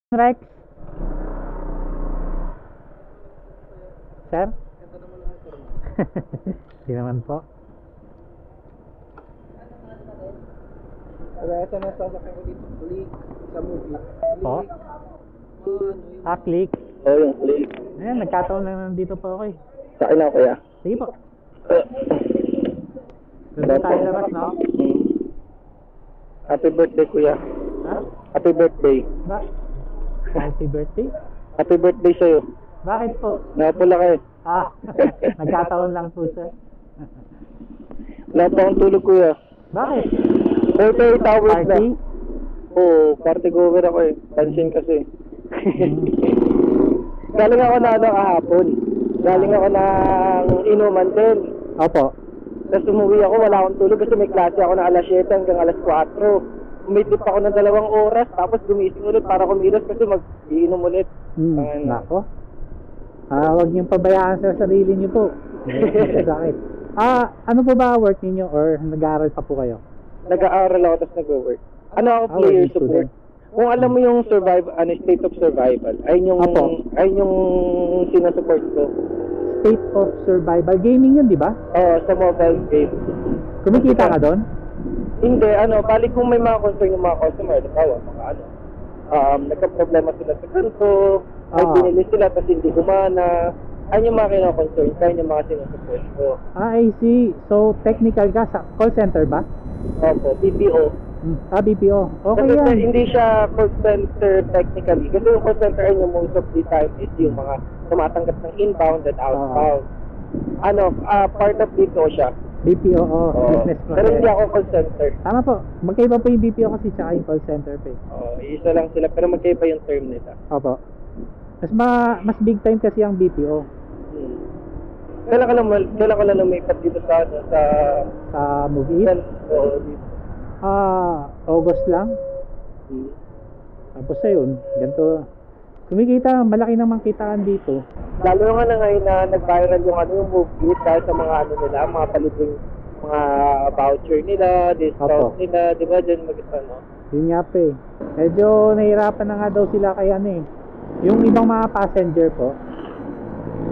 Rex? Sir? Hindi naman po. Kaya sa nasasakyan ko dito, click sa movie. Po? Click. Oo, yung click. Ayan, nagkataon lang nandito po ako eh. Sa akin na, kuya. Sige po. Doon tayo labas, no? Happy birthday, kuya. Ha? Happy birthday. Ba? Happy birthday? Happy birthday sa'yo. Bakit po? Napula kayo. Nagkataon lang po, sir. Wala pa akong tulog, kuya. Bakit? 48 hours na. Party? Oo, party goer ako eh. Pansin kasi. Galing ako na kahapon. Galing ako ng inuman din. Opo. Tapos umuwi ako, wala akong tulog kasi may klase ako na alas 7 hanggang alas 4. Umidip ako ng 2 oras, tapos gumising ulit para kumilos kasi mag-iinom ulit. Nako. Huwag niyong pabayaan sa sarili niyo po. Sakit. Ano po ba work ninyo or nag-aaral pa po kayo? Nag-aaral ako tapos nag-work. Ano ako, player working support. student. Kung alam mo yung state of survival, ay yung sinasupport ko. State of Survival. Gaming yun, di ba? Oo, sa mobile game. Kumikita ka doon? Hindi, bali kung may mga concern yung mga customer, nagka-problema sila sa ganito, may binili sila tapos hindi gumana. Ayun yung mga kina-concern, kaya yung mga sinusupport ko. I see. So, technical ka sa call center ba? Opo, BPO. BPO. Okay Kasi yan. hindi siya call center technically. Kasi yung call center ay yung most of the time is yung mga tumatanggap ng inbound and outbound. Part of BPO siya. BPO, business process. Pero hindi ako call center. Tama po. Magkaiba po yung BPO kasi tsaka yung call center pa eh. Isa lang sila pero magkaiba yung term nila. Opo. Mas big time kasi ang BPO. Kailan ka lang lumipat dito sa movie? August lang. Tapos ayun, ganito. Kumikita, malaki namang kitaan dito. Lalo nga na ngayon na nag-viral yung movie dahil sa mga nila, mga paliting mga voucher nila, discount nila, di ba dyan no? Yun nga pa eh. Medyo nahirapan na nga daw sila kaya yung ibang mga passenger po,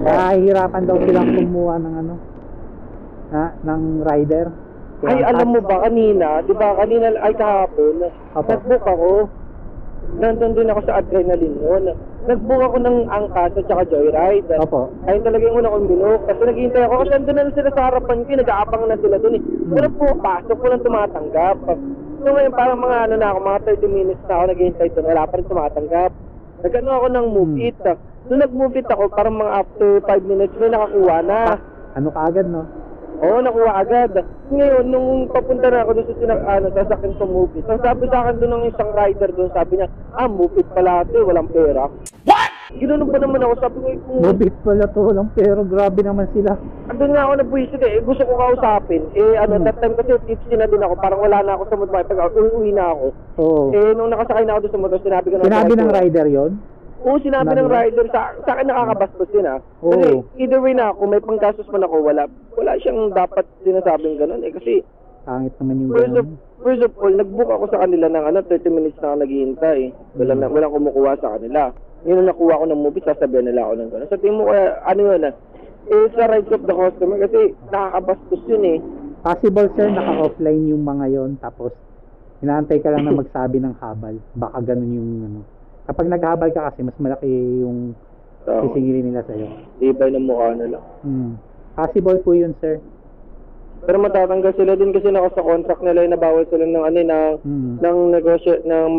nahihirapan daw silang kumuha ng ng rider. Ay, alam mo ba kanina, di ba kahapon, nag-book ako. Nandun din ako sa adrenaline noon. Nag-book ako ng angkas at saka joyride. Opo. Ayun talaga yung una kong binook. Kasi naghihintay ako kasi nandun na sila sa harapan ko. Nag-aabang na sila dun eh. Walang pumapasok, walang tumatanggap. So ngayon parang mga 30 minutes na ako naghihintay dun. Wala pa rin tumatanggap. Nag-ano ako ng move it. Nung nag-move it ako, parang mga after 5 minutes may nakakuha na. Ano ka agad, no? Oo, nakuha agad. Ngayon, nung papunta na ako doon sa sasakyan sa Move It, ang sabi sa akin doon ng isang rider doon, sabi niya, Move It pala ito, walang pera. What? Ginoon pa naman ako, sabi ko, Move It pala ito, walang pera, grabe naman sila. Andun nga ako nabwisit gusto ko kausapin. That time kasi tipsy na din ako, parang wala na ako sa mood, uwi na ako. Nung nakasakay na ako doon sa motor, sinabi ko ng rider yon? Oo, sinabi ng rider, sa akin nakakabastos din Kasi either way na ako, may panggastos man ako, wala siyang dapat sinasabing ganun kasi pangit naman yung ganun. First of all, nag-book ako sa kanila ng 30 minutes na ako naghihintay. Walang kumukuha sa kanila. Ngayon nakuha ko ng movie, sasabihan nila ako ng ganun. Sa tingin mo kaya, sa rights of the customer kasi nakakabastos yun Possible sir, naka-offline yung mga yon tapos inaantay ka lang na magsabi ng habal. Baka ganun yung Kapag naghabal ka kasi, mas malaki yung sisingilin nila sa'yo. Ibay ng mukha nila. Possible po yun, sir. Pero matatanggal sila din kasi sa contract nila na bawal sila ng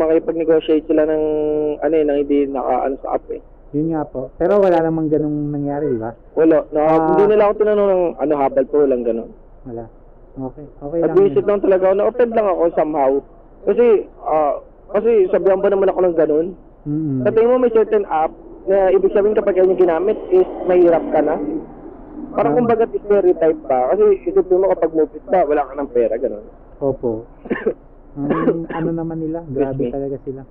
makipag-negotiate sila ng hindi sa app Yun nga po. Pero wala namang ganung nangyari, di ba? Wala. Hindi nila ako tinanong ng habal po lang ganun. Wala. Okay lang. Nag-visit lang talaga ako. Na-offend lang ako somehow. Kasi sabihan ba naman ako ng ganun? Sa tingin mo may certain app na ibig sabihin kapag yan yung ginamit is mahirap ka na. Parang kumbaga stereotype ba? Kasi isipin mo kapag mupit ka, wala ka ng pera, gano'n. Opo. Ano naman nila? Grabe talaga sila.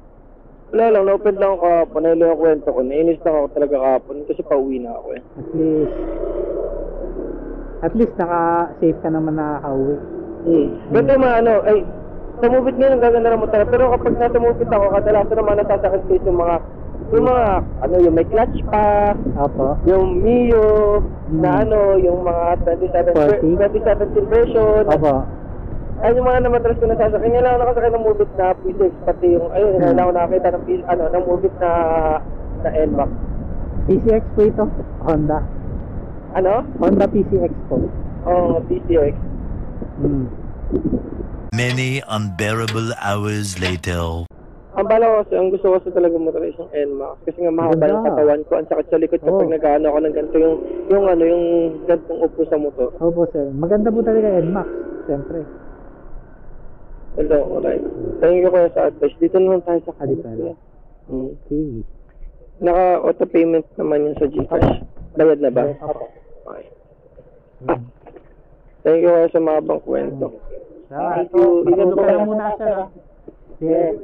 Wala lang, na-open lang ako kahapon. Nahilo yung kwento ko. Nainis lang ako talaga kahapon kasi pauwi na ako At least naka-safe ka naman nakaka-uwi. Pero sa movie ngayon, ang gaganda ng motor. Pero kapag nasa movie ako, kadalasan naman nasasakit yung mga Yung mga, yung may clutch pa, Opo. yung Mio, na Mm. yung mga 40? 2017 version. Opo. Ay, yung mga namatras ko na sasakyan, kailangan nakasakay ng Morbid na P6, pati yung, kailangan ko nakakita ng, ng Morbid na NMAX. PCX po ito. Honda. Honda PCX po. PCX. Mm. Many unbearable hours later. Ang bala ko kasi, ang gusto ko kasi talaga motor is yung NMAX. Kasi nga mahaba yung Ganda. katawan ko, ang sakit sa likod kapag Oh. nag-ano ako ng ganito, yung gantong upo sa motor. Opo, sir. Maganda po talaga NMAX. Siyempre. Hello, alright. Thank you kuya sa advice. Dito naman tayo sa Adipala. Hmm. Okay. Naka-auto payment naman yun sa Gcash. Bayad na ba? Opo. Okay. Mm. Thank you kuya sa mga bang kwento. Ah, Thank you. Ingat Ingat po po kayo kayo. muna, sir. Yes.